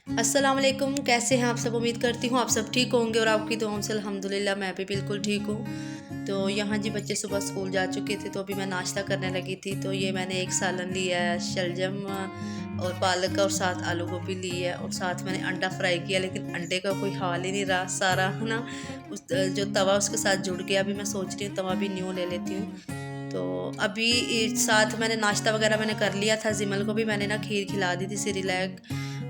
अस्सलाम वालेकुम, कैसे हैं आप सब। उम्मीद करती हूँ आप सब ठीक होंगे और आपकी दुआओं से अल्हम्दुलिल्लाह मैं भी बिल्कुल ठीक हूँ। तो यहाँ जी बच्चे सुबह स्कूल जा चुके थे तो अभी मैं नाश्ता करने लगी थी। तो ये मैंने एक सालन लिया है, शलजम और पालक और साथ आलू गोभी ली है और साथ मैंने अंडा फ्राई किया, लेकिन अंडे का कोई हाल ही नहीं रहा। सारा ना उस जो तवा उसके साथ जुड़ गया। अभी मैं सोच रही हूँ तवा भी न्यू ले लेती हूँ। तो अभी साथ मैंने नाश्ता वगैरह मैंने कर लिया था। जिमल को भी मैंने ना खीर खिला दी थी सिरिलैक।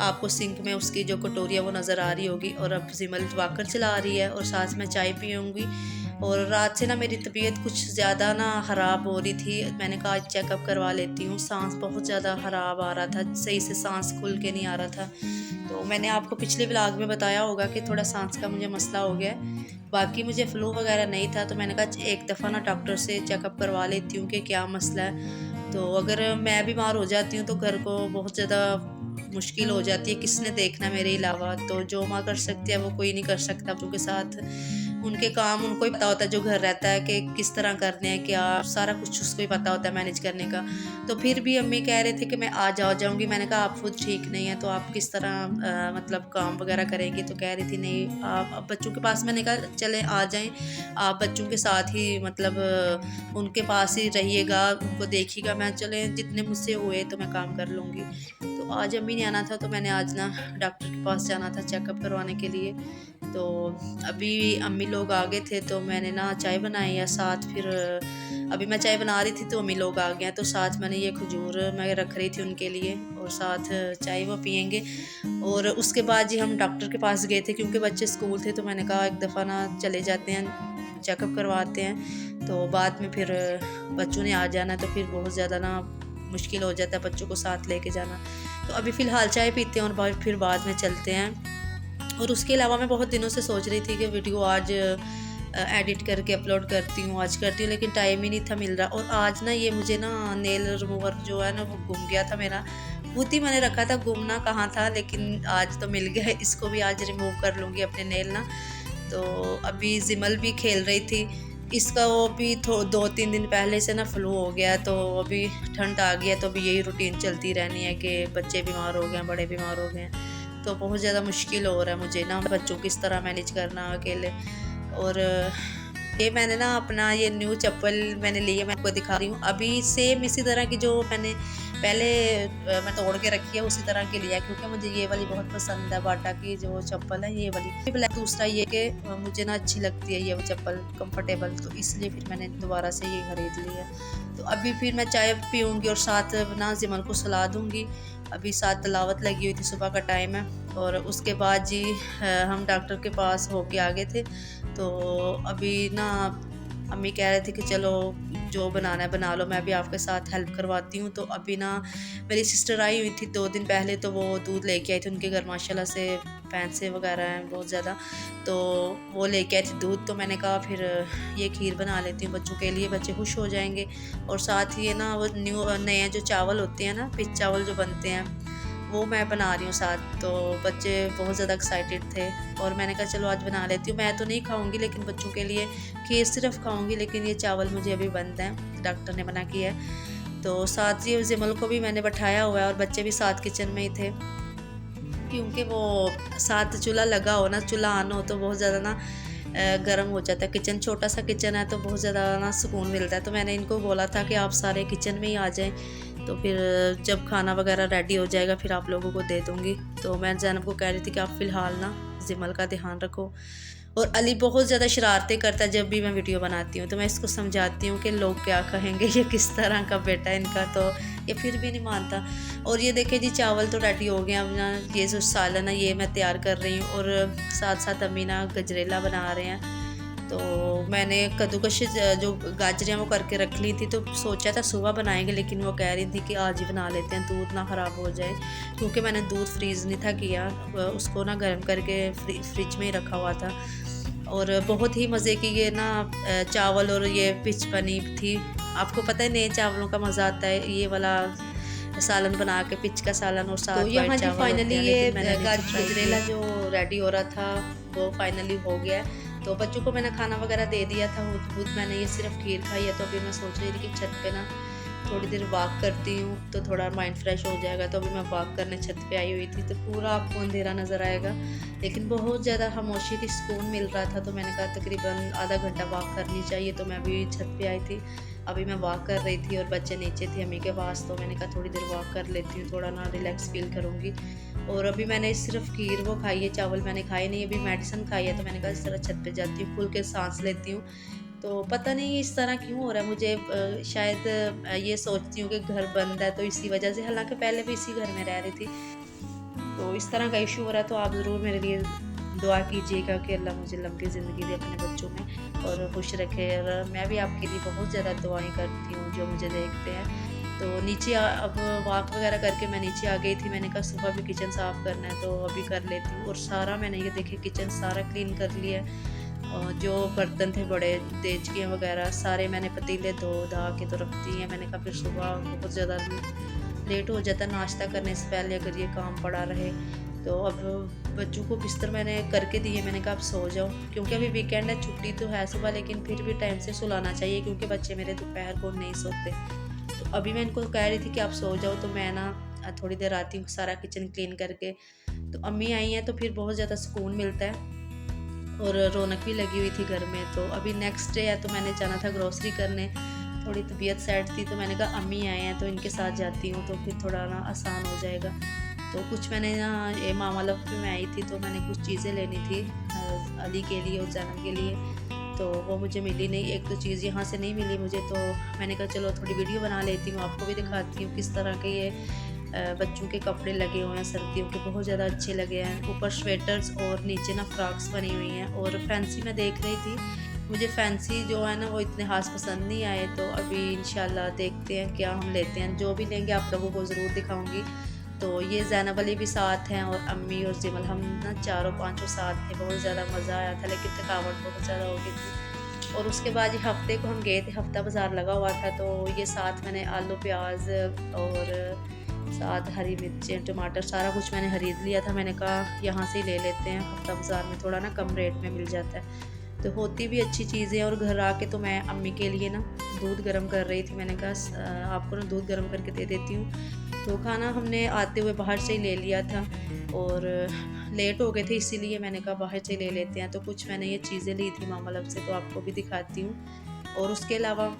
आपको सिंक में उसकी जो कटोरी है वो नज़र आ रही होगी। और अब जिमल वाकर चला रही है और साथ में चाय पीऊँगी। और रात से ना मेरी तबीयत कुछ ज़्यादा ना ख़राब हो रही थी। मैंने कहा आज चेकअप करवा लेती हूँ। सांस बहुत ज़्यादा ख़राब आ रहा था, सही से सांस खुल के नहीं आ रहा था। तो मैंने आपको पिछले व्लॉग में बताया होगा कि थोड़ा सांस का मुझे मसला हो गया है। बाकी मुझे फ्लू वगैरह नहीं था। तो मैंने कहा एक दफ़ा ना डॉक्टर से चेकअप करवा लेती हूँ कि क्या मसला है। तो अगर मैं बीमार हो जाती हूँ तो घर को बहुत ज़्यादा मुश्किल हो जाती है, किसने देखना मेरे अलावा। तो जो माँ कर सकती है वो कोई नहीं कर सकता बच्चों के साथ। उनके काम उनको ही पता होता है जो घर रहता है कि किस तरह करने हैं, क्या सारा कुछ उसको ही पता होता है मैनेज करने का। तो फिर भी अम्मी कह रहे थे कि मैं आ जाऊँगी। मैंने कहा आप खुद ठीक नहीं है तो आप किस तरह मतलब काम वगैरह करेंगी। तो कह रही थी नहीं आप अब बच्चों के पास। मैंने कहा चलें आ जाएं, आप बच्चों के साथ ही मतलब उनके पास ही रहिएगा, उनको देखिएगा। मैं चलें जितने मुझसे हुए तो मैं काम कर लूँगी। तो आज अम्मी ने आना था तो मैंने आज ना डॉक्टर के पास जाना था चेकअप करवाने के लिए। तो अभी अम्मी लोग आ गए थे तो मैंने ना चाय बनाई है साथ। फिर अभी मैं चाय बना रही थी तो अम्मी लोग आ गए हैं। तो साथ मैंने ये खजूर मैं रख रही थी उनके लिए और साथ चाय वो पियेंगे। और उसके बाद जी हम डॉक्टर के पास गए थे क्योंकि बच्चे स्कूल थे। तो मैंने कहा एक दफ़ा ना चले जाते हैं, चेकअप करवाते हैं। तो बाद में फिर बच्चों ने आ जाना तो फिर बहुत ज़्यादा ना मुश्किल हो जाता है बच्चों को साथ लेके जाना। तो अभी फ़िलहाल चाय पीते हैं और फिर बाद में चलते हैं। और उसके अलावा मैं बहुत दिनों से सोच रही थी कि वीडियो आज एडिट करके अपलोड करती हूँ, आज करती हूँ, लेकिन टाइम ही नहीं था मिल रहा। और आज ना ये मुझे ना नेल रिमूवर जो है ना वो गुम गया था मेरा। खुद ही मैंने रखा था, गुमना कहाँ था, लेकिन आज तो मिल गया। इसको भी आज रिमूव कर लूँगी अपने नेल ना। तो अभी जिमल भी खेल रही थी। इसका वो भी 2-3 दिन पहले से ना फ्लू हो गया। तो अभी ठंड आ गया तो अभी यही रूटीन चलती रहनी है कि बच्चे बीमार हो गए हैं, बड़े बीमार हो गए हैं। तो बहुत ज़्यादा मुश्किल हो रहा है मुझे ना बच्चों को किस तरह मैनेज करना अकेले। और ये मैंने ना अपना ये न्यू चप्पल मैंने ली है, मैं आपको दिखा रही हूँ। अभी सेम इसी तरह की जो मैंने पहले मैं तोड़ के रखी है उसी तरह की लिया है क्योंकि मुझे ये वाली बहुत पसंद है। बाटा की जो चप्पल है ये वाली ब्लैक। दूसरा ये कि मुझे ना अच्छी लगती है ये चप्पल कंफर्टेबल, तो इसलिए फिर मैंने दोबारा से ये खरीद ली है। तो अभी फिर मैं चाय पीऊँगी और साथ ना जिमल को सला दूँगी। अभी साथ तलावत लगी हुई थी, सुबह का टाइम है। और उसके बाद जी हम डॉक्टर के पास होके आ गए थे। तो अभी ना अम्मी कह रहे थे कि चलो जो बनाना है बना लो, मैं भी आपके साथ हेल्प करवाती हूँ। तो अभी ना मेरी सिस्टर आई हुई थी 2 दिन पहले, तो वो दूध लेके आई थी। उनके घर माशाल्लाह से भैंसें वगैरह हैं बहुत ज़्यादा, तो वो लेके आई थी दूध। तो मैंने कहा फिर ये खीर बना लेती हूँ बच्चों के लिए, बच्चे खुश हो जाएंगे। और साथ ही ये ना वो नए जो चावल होते हैं ना, पिच चावल जो बनते हैं, वो मैं बना रही हूँ साथ। तो बच्चे बहुत ज़्यादा एक्साइटेड थे और मैंने कहा चलो आज बना लेती हूँ। मैं तो नहीं खाऊंगी लेकिन बच्चों के लिए खीर सिर्फ खाऊंगी, लेकिन ये चावल मुझे अभी बंद हैं, डॉक्टर ने मना किया है। तो साथ ही जिमल को भी मैंने बैठाया हुआ है और बच्चे भी साथ किचन में ही थे क्योंकि वो साथ चूल्हा लगा हो ना, चूल्हा ऑन हो तो बहुत ज़्यादा ना गर्म हो जाता है। किचन छोटा सा किचन है तो बहुत ज़्यादा ना सुकून मिलता है। तो मैंने इनको बोला था कि आप सारे किचन में ही आ जाएं, तो फिर जब खाना वगैरह रेडी हो जाएगा फिर आप लोगों को दे दूँगी। तो मैं ज़ैनब को कह रही थी कि आप फ़िलहाल ना जिमल का ध्यान रखो। और अली बहुत ज़्यादा शरारतें करता है जब भी मैं वीडियो बनाती हूँ। तो मैं इसको समझाती हूँ कि लोग क्या कहेंगे, ये किस तरह का बेटा है इनका, तो ये फिर भी नहीं मानता। और ये देखे जी चावल तो रेडी हो गए। अब ना ये जो सालन है ये मैं तैयार कर रही हूँ और साथ साथ अम्मी ना गजरेला बना रहे हैं। तो मैंने कद्दूकश जो गाजरें वो करके रख ली थी, तो सोचा था सुबह बनाएंगे, लेकिन वो कह रही थी कि आज ही बना लेते हैं, दूध ना ख़राब हो जाए। क्योंकि मैंने दूध फ्रीज़ नहीं था किया, उसको ना गर्म करके फ्रिज में ही रखा हुआ था। और बहुत ही मज़े की ये ना चावल और ये पिच बनी थी। आपको पता है नए चावलों का मज़ा आता है। ये वाला सालन बना के पिच का सालन और साथ यहाँ जी फाइनली ये गजरेला जो रेडी हो रहा था वो फाइनली हो गया है। तो बच्चों को मैंने खाना वगैरह दे दिया था। खुद मैंने ये सिर्फ खीर खाई है। तो अभी मैं सोच रही थी कि छत पे ना थोड़ी देर वॉक करती हूँ तो थोड़ा माइंड फ्रेश हो जाएगा। तो अभी मैं वॉक करने छत पे आई हुई थी, तो पूरा आपको अंधेरा नज़र आएगा, लेकिन बहुत ज़्यादा खामोशी थी, सुकून मिल रहा था। तो मैंने कहा तकरीबन आधा घंटा वॉक करनी चाहिए, तो मैं भी छत पे आई थी। अभी मैं वॉक कर रही थी और बच्चे नीचे थे अम्मी के पास, तो मैंने कहा थोड़ी देर वॉक कर लेती हूँ, थोड़ा ना रिलैक्स फील करूँगी। और अभी मैंने सिर्फ खीर वो खाई है, चावल मैंने खाए नहीं, अभी मेडिसिन खाई है। तो मैंने कहा इस तरह छत पे जाती हूँ, खुल के सांस लेती हूँ। तो पता नहीं इस तरह क्यों हो रहा है मुझे, शायद ये सोचती हूँ कि घर बंद है तो इसी वजह से, हालांकि पहले भी इसी घर में रह रही थी। तो इस तरह का इशू हो रहा है। तो आप ज़रूर मेरे लिए दुआ कीजिएगा कि अल्लाह मुझे लंबी ज़िंदगी दे अपने बच्चों में और खुश रखे। और मैं भी आपके लिए बहुत ज़्यादा दुआएं करती हूँ जो मुझे देखते हैं। तो नीचे अब वॉक वगैरह करके मैं नीचे आ गई थी। मैंने कहा सुबह भी किचन साफ़ करना है, तो अभी कर लेती हूँ। और सारा मैंने ये देखिए किचन सारा क्लीन कर लिया। और जो बर्तन थे बड़े देचकियाँ वगैरह सारे मैंने पतीले धो धा के तो रख दिए हैं। मैंने कहा फिर सुबह बहुत ज़्यादा लेट हो जाता नाश्ता करने से पहले अगर ये काम पड़ा रहे। तो अब बच्चों को बिस्तर मैंने करके दिए, मैंने कहा अब सो जाओ, क्योंकि अभी वीकेंड है, छुट्टी तो है सुबह, लेकिन फिर भी टाइम से सुलाना चाहिए क्योंकि बच्चे मेरे दोपहर को नहीं सोते। तो अभी मैं इनको कह रही थी कि आप सो जाओ, तो मैं ना थोड़ी देर आती हूँ सारा किचन क्लीन करके। तो अम्मी आई हैं तो फिर बहुत ज़्यादा सुकून मिलता है और रौनक भी लगी हुई थी घर में। तो अभी नेक्स्ट डे है तो मैंने जाना था ग्रोसरी करने, थोड़ी तबीयत सैड थी, तो मैंने कहा अम्मी आए हैं तो इनके साथ जाती हूँ, तो फिर थोड़ा ना आसान हो जाएगा। तो कुछ मैंने ना ये मामा लव पे मैं आई थी, तो मैंने कुछ चीज़ें लेनी थी अली के लिए और जैनब के लिए, तो वो मुझे मिली नहीं। एक दो चीज़ यहाँ से नहीं मिली मुझे, तो मैंने कहा चलो थोड़ी वीडियो बना लेती हूँ, आपको भी दिखाती हूँ किस तरह के ये बच्चों के कपड़े लगे हुए हैं सर्दियों के, बहुत ज़्यादा अच्छे लगे हैं। ऊपर स्वेटर्स और नीचे ना फ्रॉक्स बनी हुई हैं। और फैंसी मैं देख रही थी, मुझे फैंसी जो है ना वो इतने खास पसंद नहीं आए। तो अभी इंशाल्लाह देखते हैं क्या हम लेते हैं, जो भी लेंगे आप लोगों को ज़रूर दिखाऊंगी। तो ये ज़ैनब अली भी साथ हैं और अम्मी और जिमल, हम ना चारों पांचों साथ थे। बहुत ज़्यादा मज़ा आया था, लेकिन थकावट बहुत ज़्यादा हो गई थी। और उसके बाद ये हफ्ते को हम गए थे, हफ्ता बाज़ार लगा हुआ था, तो ये साथ मैंने आलू प्याज और साथ हरी मिर्चें टमाटर सारा कुछ मैंने खरीद लिया था। मैंने कहा यहाँ से ही ले लेते हैं, हफ्ता बाज़ार में थोड़ा ना कम रेट में मिल जाता है। तो होती भी अच्छी चीज़ें। और घर आके तो मैं अम्मी के लिए ना दूध गर्म कर रही थी, मैंने कहा आपको ना दूध गर्म करके दे देती हूँ। तो खाना हमने आते हुए बाहर से ही ले लिया था और लेट हो गए थे, इसीलिए मैंने कहा बाहर से ले लेते हैं। तो कुछ मैंने ये चीज़ें ली थी मामा लब से, तो आपको भी दिखाती हूँ। और उसके अलावा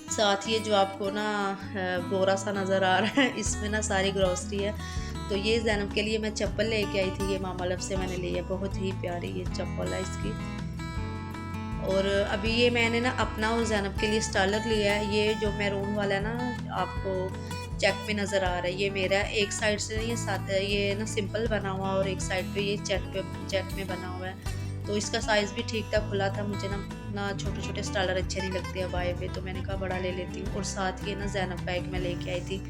साथ ये जो आपको ना बोरा सा नज़र आ रहा है, इसमें ना सारी ग्रॉसरी है। तो ये ज़ैनब के लिए मैं चप्पल लेके आई थी, ये मामा लब से मैंने ली है, बहुत ही प्यारी ये चप्पल है इसकी। और अभी ये मैंने ना अपना और ज़ैनब के लिए स्टाइलर लिया है, ये जो मैरून वाला है ना आपको चेक में नज़र आ रहा है, ये मेरा एक साइड से ये साथ ये ना सिंपल बना हुआ और एक साइड पे ये चेक में बना हुआ है। तो इसका साइज़ भी ठीक ठाक खुला था। मुझे ना छोटे छोटे स्टाइलर अच्छे नहीं लगते अब आए हुए, तो मैंने कहा बड़ा ले लेती हूँ। और साथ ये ना ज़ैनब का एक मैं लेके आई थी।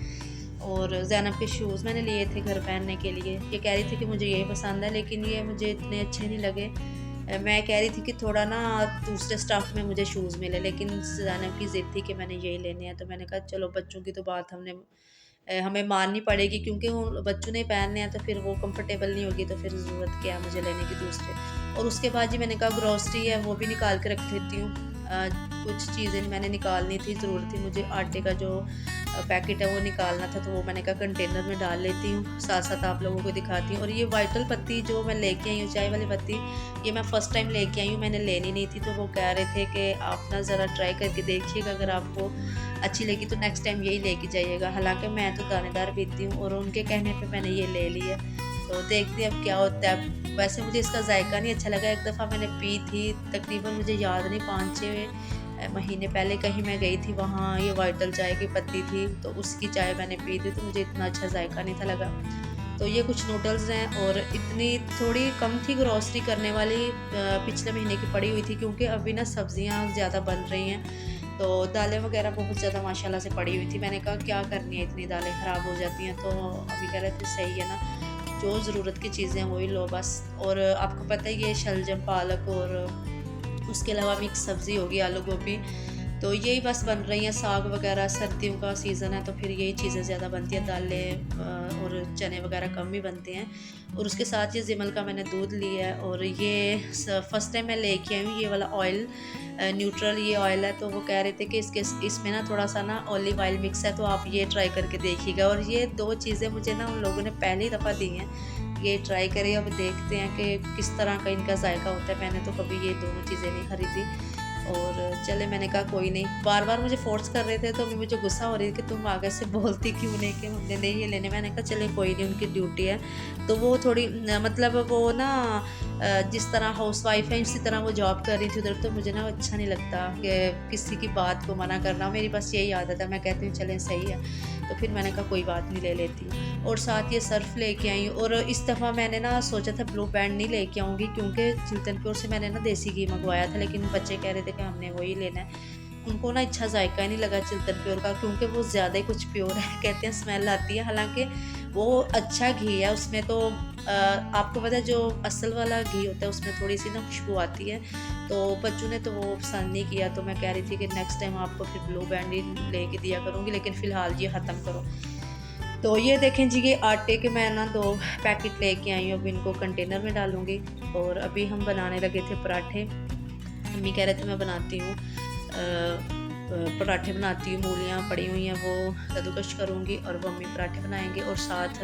और ज़ैनब के शूज़ मैंने लिए थे घर पहनने के लिए, ये कह रही थी कि मुझे यही पसंद है, लेकिन ये मुझे इतने अच्छे नहीं लगे। मैं कह रही थी कि थोड़ा ना दूसरे स्टफ़ में मुझे शूज़ मिले, लेकिन ज़ैनब की ज़िद थी कि मैंने यही लेने हैं। तो मैंने कहा चलो बच्चों की तो बात हमें माननी पड़ेगी, क्योंकि वो बच्चों ने पहनने हैं, तो फिर वो कंफर्टेबल नहीं होगी, तो फिर ज़रूरत क्या है मुझे लेने की दूसरे। और उसके बाद जी मैंने कहा ग्रॉसरी है वो भी निकाल के रख देती हूँ। कुछ चीज़ें मैंने निकालनी थी, ज़रूरत थी मुझे आटे का जो पैकेट है वो निकालना था, तो वो मैंने कहा कंटेनर में डाल लेती हूँ, साथ साथ आप लोगों को दिखाती हूँ। और ये वाइटल पत्ती जो मैं लेके आई हूँ, चाय वाली पत्ती, ये मैं फ़र्स्ट टाइम लेके आई हूँ, मैंने लेनी नहीं थी। तो वो कह रहे थे कि आप ना ज़रा ट्राई करके देखिएगा, अगर आपको अच्छी लगी तो नेक्स्ट टाइम यही लेके जाइएगा। हालांकि मैं तो दानेदार पीती हूँ और उनके कहने पे मैंने ये ले ली है, तो देखते हैं अब क्या होता है। वैसे मुझे इसका जायका नहीं अच्छा लगा, एक दफ़ा मैंने पी थी, तकरीबन मुझे याद नहीं 5-6 महीने पहले कहीं मैं गई थी, वहाँ ये वाइटल चाय की पत्ती थी, तो उसकी चाय मैंने पी थी, तो मुझे इतना अच्छा जायका नहीं था लगा। तो ये कुछ नूडल्स हैं और इतनी थोड़ी कम थी ग्रॉसरी करने वाली, पिछले महीने की पड़ी हुई थी, क्योंकि अभी ना सब्जियां ज़्यादा बन रही हैं, तो दालें वगैरह बहुत ज़्यादा माशाल्लाह से पड़ी हुई थी। मैंने कहा क्या करनी है, इतनी दालें ख़राब हो जाती हैं। तो अभी कह रहे थे सही है ना, जो ज़रूरत की चीज़ें वही लो बस। और आपको पता है ये शलजम पालक और उसके अलावा मिक्स सब्ज़ी होगी आलू गोभी, तो यही बस बन रही हैं, साग वगैरह, सर्दियों का सीज़न है तो फिर यही चीज़ें ज़्यादा बनती हैं, दालें और चने वगैरह कम ही बनते हैं। और उसके साथ ये जिमल का मैंने दूध लिया है, और ये फर्स्ट टाइम मैं लेके आई हूँ ये वाला ऑयल, न्यूट्रल ये ऑयल है। तो वो कह रहे थे कि इसमें ना थोड़ा सा ना ऑलिव ऑयल मिक्स है, तो आप ये ट्राई करके देखिएगा। और ये 2 चीज़ें मुझे ना उन लोगों ने पहली दफ़ा दी हैं, ये ट्राई करिए, अब देखते हैं कि किस तरह का इनका जायका होता है। मैंने तो कभी ये दोनों चीज़ें नहीं खरीदी। और चले, मैंने कहा कोई नहीं, बार बार मुझे फोर्स कर रहे थे तो अभी मुझे गुस्सा हो रही थी कि तुम आगे से बोलती क्यों नहीं कि हमने नहीं ये लेने। मैंने कहा चले कोई नहीं, उनकी ड्यूटी है। तो वो थोड़ी मतलब वो ना जिस तरह हाउस वाइफ है इसी तरह वो जॉब कर रही थी उधर, तो मुझे ना अच्छा नहीं लगता कि किसी की बात को मना करना। मेरी बस यही आदत है, मैं कहती हूँ चलें सही है, तो फिर मैंने कहा कोई बात नहीं, ले लेती हूँ। और साथ ये सर्फ लेके आई हूँ। और इस दफ़ा मैंने ना सोचा था ब्लू बैंड नहीं लेके आऊँगी, क्योंकि चिल्तनपुर से मैंने ना देसी घी मंगवाया था, लेकिन बच्चे कह रहे थे कि हमने वही लेना है। उनको ना अच्छा जायका ही नहीं लगा चिल्तन प्योर का, क्योंकि वो ज़्यादा ही कुछ प्योर है, कहते हैं स्मेल आती है। हालांकि वो अच्छा घी है, उसमें तो आपको पता है जो असल वाला घी होता है उसमें थोड़ी सी ना खुशबू आती है। तो बच्चों ने तो वो पसंद नहीं किया, तो मैं कह रही थी कि नेक्स्ट टाइम आपको फिर ब्लू बैंड ही लेके दिया करूँगी, लेकिन फ़िलहाल ये ख़त्म करो। तो ये देखें जी, ये आटे के मैं ना 2 पैकेट लेके आई हूँ, अब इनको कंटेनर में डालूँगी। और अभी हम बनाने लगे थे पराठे। मम्मी कह रहे थे मैं बनाती हूँ पराठे बनाती हूँ, मूलियाँ पड़ी हुई हैं वो कद्दूकश करूँगी और वो अम्मी पराठे बनाएंगे और साथ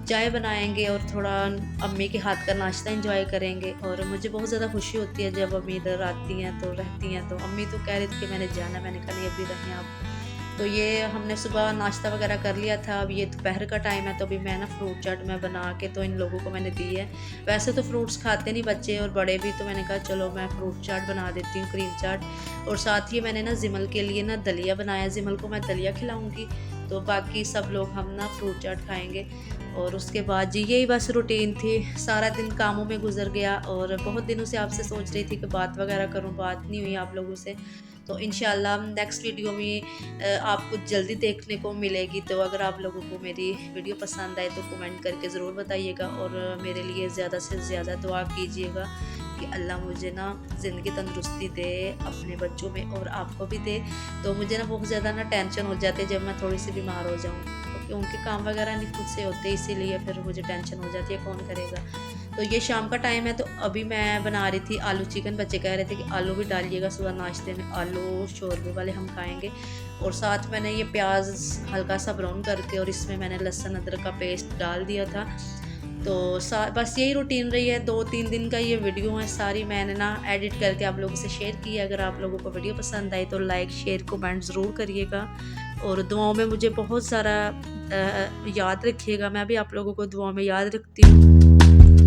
चाय बनाएंगे और थोड़ा अम्मी के हाथ का नाश्ता एंजॉय करेंगे। और मुझे बहुत ज़्यादा खुशी होती है जब अम्मी इधर आती हैं तो रहती हैं। तो अम्मी तो कह रही थी कि मैंने जाना, मैंने कहा नहीं अभी रहें आप। तो ये हमने सुबह नाश्ता वगैरह कर लिया था, अब ये दोपहर का टाइम है, तो अभी मैं ना फ्रूट चाट मैं बना के तो इन लोगों को मैंने दी है। वैसे तो फ्रूट्स खाते नहीं बच्चे और बड़े भी, तो मैंने कहा चलो मैं फ्रूट चाट बना देती हूँ, क्रीम चाट। और साथ ही मैंने ना जिमल के लिए ना दलिया बनाया, जिमल को मैं दलिया खिलाऊँगी, तो बाकी सब लोग हम ना फ्रूट चाट खाएँगे। और उसके बाद जी यही बस रूटीन थी, सारा दिन कामों में गुजर गया। और बहुत दिनों से आपसे सोच रही थी कि बात वगैरह करूं, बात नहीं हुई आप लोगों से। तो इंशाल्लाह नेक्स्ट वीडियो में आपको जल्दी देखने को मिलेगी। तो अगर आप लोगों को मेरी वीडियो पसंद आए तो कमेंट करके ज़रूर बताइएगा, और मेरे लिए ज़्यादा से ज़्यादा दुआ कीजिएगा कि अल्लाह मुझे ना ज़िंदगी तंदुरुस्ती दे अपने बच्चों में और आपको भी दे। तो मुझे ना बहुत ज़्यादा ना टेंशन हो जाती है जब मैं थोड़ी सी बीमार हो जाऊँ, क्योंकि उनके काम वगैरह नहीं खुद से होते, इसीलिए फिर मुझे टेंशन हो जाती है कौन करेगा। तो ये शाम का टाइम है, तो अभी मैं बना रही थी आलू चिकन। बच्चे कह रहे थे कि आलू भी डालिएगा सुबह नाश्ते में, आलू शोरबे वाले हम खाएंगे। और साथ मैंने ये प्याज हल्का सा ब्राउन करके और इसमें मैंने लहसुन अदरक का पेस्ट डाल दिया था। तो बस यही रूटीन रही है, 2-3 दिन का ये वीडियो है सारी मैंने ना एडिट करके आप लोगों से शेयर की है। अगर आप लोगों को वीडियो पसंद आई तो लाइक शेयर कमेंट ज़रूर करिएगा, और दुआओं में मुझे बहुत सारा याद रखिएगा। मैं भी आप लोगों को दुआओं में याद रखती हूँ।